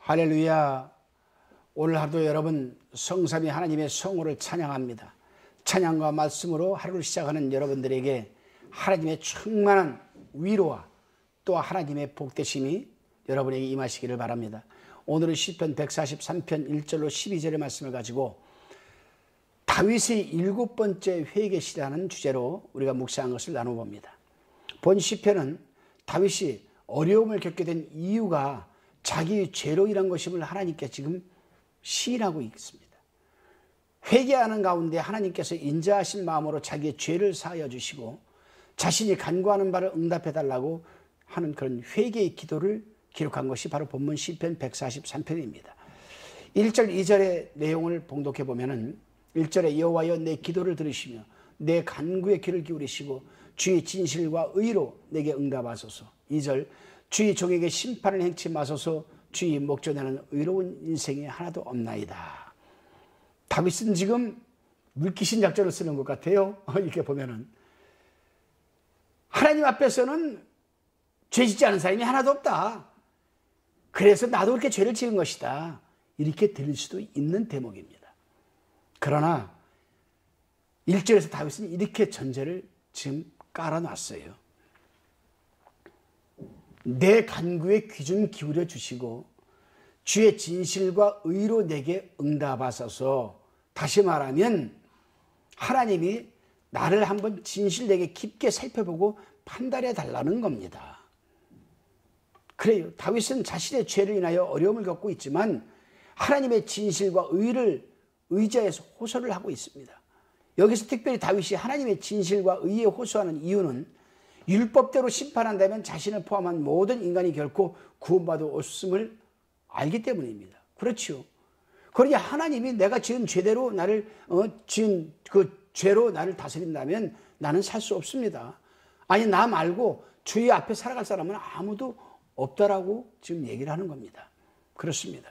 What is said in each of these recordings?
할렐루야. 오늘 하루도 여러분 성삼위 하나님의 성호를 찬양합니다. 찬양과 말씀으로 하루를 시작하는 여러분들에게 하나님의 충만한 위로와 또 하나님의 복되심이 여러분에게 임하시기를 바랍니다. 오늘은 시편 143편 1절로 12절의 말씀을 가지고 다윗의 7번째 회개시라는 주제로 우리가 묵상한 것을 나눠봅니다. 본 시편은 다윗이 어려움을 겪게 된 이유가 자기의 죄로 인한 것임을 하나님께 지금 시인하고 있습니다. 회개하는 가운데 하나님께서 인자하신 마음으로 자기의 죄를 사하여 주시고 자신이 간구하는 바를 응답해 달라고 하는 그런 회개의 기도를 기록한 것이 바로 본문 시편 143편입니다. 1절 2절의 내용을 봉독해 보면은 1절에 여호와여 내 기도를 들으시며 내 간구에 귀를 기울이시고 주의 진실과 의로 내게 응답하소서. 2절 주의 종에게 심판을 행치 마소서. 주의 목전에는 의로운 인생이 하나도 없나이다. 다윗은 지금 물귀신 작전을 쓰는 것 같아요. 이렇게 보면은 하나님 앞에서는 죄 짓지 않은 사람이 하나도 없다. 그래서 나도 그렇게 죄를 지은 것이다. 이렇게 들릴 수도 있는 대목입니다. 그러나 1절에서 다윗은 이렇게 전제를 지금 깔아놨어요. 내 간구에 귀 좀 기울여 주시고 주의 진실과 의로 내게 응답하소서. 다시 말하면 하나님이 나를 한번 진실되게 깊게 살펴보고 판단해 달라는 겁니다. 그래요. 다윗은 자신의 죄를 인하여 어려움을 겪고 있지만 하나님의 진실과 의를 의지해서 호소를 하고 있습니다. 여기서 특별히 다윗이 하나님의 진실과 의에 호소하는 이유는 율법대로 심판한다면 자신을 포함한 모든 인간이 결코 구원받을 없음을 알기 때문입니다. 그렇죠. 그러니 하나님이 내가 지은 죄대로 나를 지은 그 죄로 나를 다스린다면 나는 살 수 없습니다. 아니 나 말고 주의 앞에 살아갈 사람은 아무도 없다라고 지금 얘기를 하는 겁니다. 그렇습니다.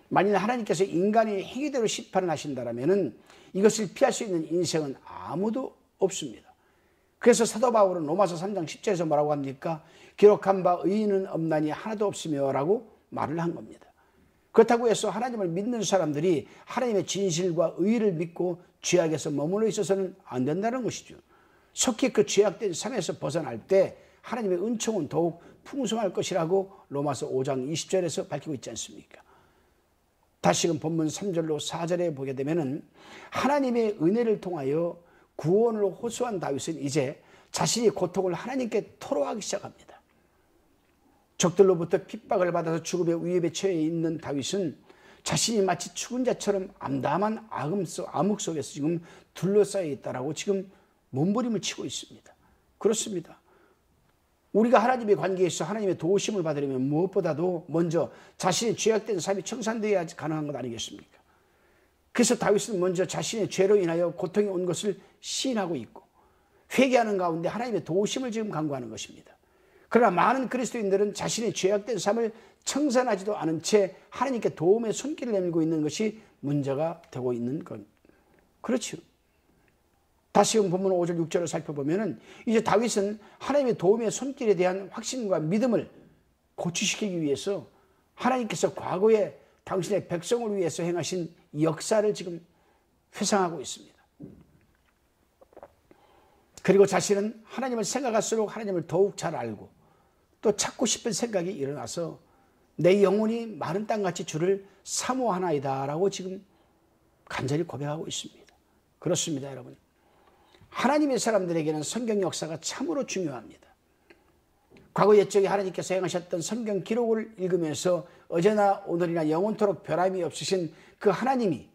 만일 하나님께서 인간의 행위대로 심판을 하신다면 이것을 피할 수 있는 인생은 아무도 없습니다. 그래서 사도 바울은 로마서 3장 10절에서 뭐라고 합니까? 기록한 바 의인은 없나니 하나도 없으며 라고 말을 한 겁니다. 그렇다고 해서 하나님을 믿는 사람들이 하나님의 진실과 의를 믿고 죄악에서 머물러 있어서는 안 된다는 것이죠. 속히 그 죄악된 삶에서 벗어날 때 하나님의 은총은 더욱 풍성할 것이라고 로마서 5장 20절에서 밝히고 있지 않습니까? 다시금 본문 3절로 4절에 보게 되면은 하나님의 은혜를 통하여 구원을 호소한 다윗은 이제 자신이 고통을 하나님께 토로하기 시작합니다. 적들로부터 핍박을 받아서 죽음의 위협에 처해 있는 다윗은 자신이 마치 죽은 자처럼 암담한 암흑 속에서 지금 둘러싸여 있다라고 지금 몸부림을 치고 있습니다. 그렇습니다. 우리가 하나님의 관계에서 하나님의 도우심을 받으려면 무엇보다도 먼저 자신의 죄악된 삶이 청산되어야 가능한 것 아니겠습니까? 그래서 다윗은 먼저 자신의 죄로 인하여 고통이 온 것을 시인하고 있고 회개하는 가운데 하나님의 도우심을 지금 간구하는 것입니다. 그러나 많은 그리스도인들은 자신의 죄악된 삶을 청산하지도 않은 채 하나님께 도움의 손길을 내밀고 있는 것이 문제가 되고 있는 것. 그렇죠. 다시금 본문 5절 6절을 살펴보면 이제 다윗은 하나님의 도움의 손길에 대한 확신과 믿음을 고취시키기 위해서 하나님께서 과거에 당신의 백성을 위해서 행하신 역사를 지금 회상하고 있습니다. 그리고 자신은 하나님을 생각할수록 하나님을 더욱 잘 알고 또 찾고 싶은 생각이 일어나서 내 영혼이 마른 땅같이 주를 사모하나이다 라고 지금 간절히 고백하고 있습니다. 그렇습니다, 여러분. 하나님의 사람들에게는 성경 역사가 참으로 중요합니다. 과거 옛적에 하나님께서 행하셨던 성경 기록을 읽으면서 어제나 오늘이나 영원토록 변함이 없으신 그 하나님이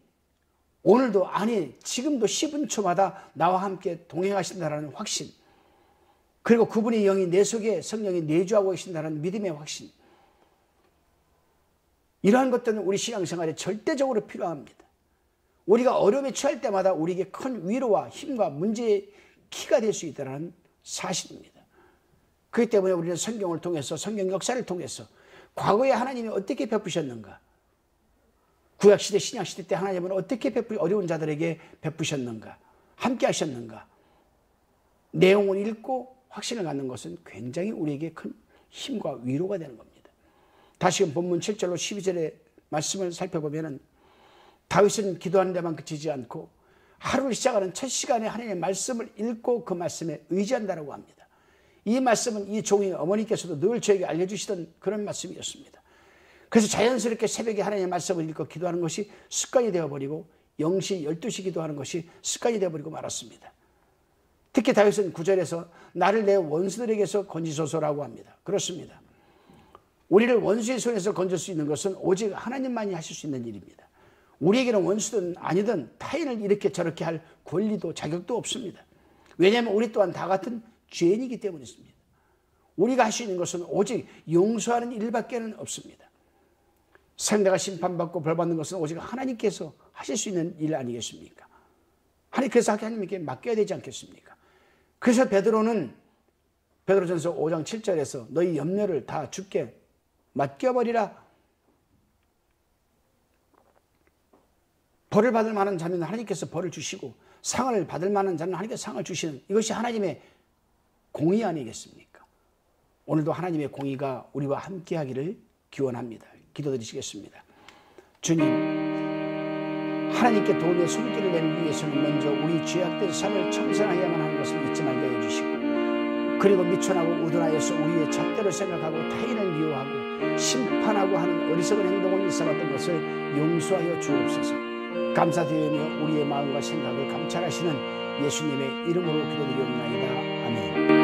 오늘도 아니 지금도 10분초마다 나와 함께 동행하신다는 확신, 그리고 그분의 영이 내 속에 성령이 내주하고 계신다는 믿음의 확신, 이러한 것들은 우리 신앙생활에 절대적으로 필요합니다. 우리가 어려움에 처할 때마다 우리에게 큰 위로와 힘과 문제의 키가 될 수 있다는 사실입니다. 그렇기 때문에 우리는 성경을 통해서 성경 역사를 통해서 과거에 하나님이 어떻게 베푸셨는가, 구약시대 신약시대 때 하나님은 어떻게 어려운 자들에게 베푸셨는가, 함께 하셨는가, 내용을 읽고 확신을 갖는 것은 굉장히 우리에게 큰 힘과 위로가 되는 겁니다. 다시금 본문 7절로 12절의 말씀을 살펴보면 다윗은 기도하는 데만 그치지 않고 하루를 시작하는 첫 시간에 하나님의 말씀을 읽고 그 말씀에 의지한다고 합니다. 이 말씀은 이 종이 어머니께서도 늘 저에게 알려주시던 그런 말씀이었습니다. 그래서 자연스럽게 새벽에 하나님의 말씀을 읽고 기도하는 것이 습관이 되어버리고 0시, 12시 기도하는 것이 습관이 되어버리고 말았습니다. 특히 다윗은 9절에서 나를 내 원수들에게서 건지소서라고 합니다. 그렇습니다. 우리를 원수의 손에서 건질 수 있는 것은 오직 하나님만이 하실 수 있는 일입니다. 우리에게는 원수든 아니든 타인을 이렇게 저렇게 할 권리도 자격도 없습니다. 왜냐하면 우리 또한 다 같은 죄인이기 때문이었습니다. 우리가 할 수 있는 것은 오직 용서하는 일밖에 없습니다. 상대가 심판받고 벌받는 것은 오직 하나님께서 하실 수 있는 일 아니겠습니까? 하나님께서 하나님께 맡겨야 되지 않겠습니까? 그래서 베드로전서 5장 7절에서 너희 염려를 다 주께 맡겨버리라. 벌을 받을 만한 자면 하나님께서 벌을 주시고 상을 받을 만한 자는 하나님께서 상을 주시는, 이것이 하나님의 공의 아니겠습니까? 오늘도 하나님의 공의가 우리와 함께 하기를 기원합니다. 기도드리시겠습니다. 주님, 하나님께 도움의 손길을 내는 위해서는 먼저 우리 죄악된 삶을 청산하여야만 하는 것을 잊지 말게 해주시고, 그리고 미천하고 우둔하여서 우리의 잣대로 생각하고 타인을 미워하고 심판하고 하는 어리석은 행동을 일삼았던 것을 용서하여 주옵소서. 감사드리며 우리의 마음과 생각을 감찰하시는 예수님의 이름으로 기도드리옵나이다. 아멘.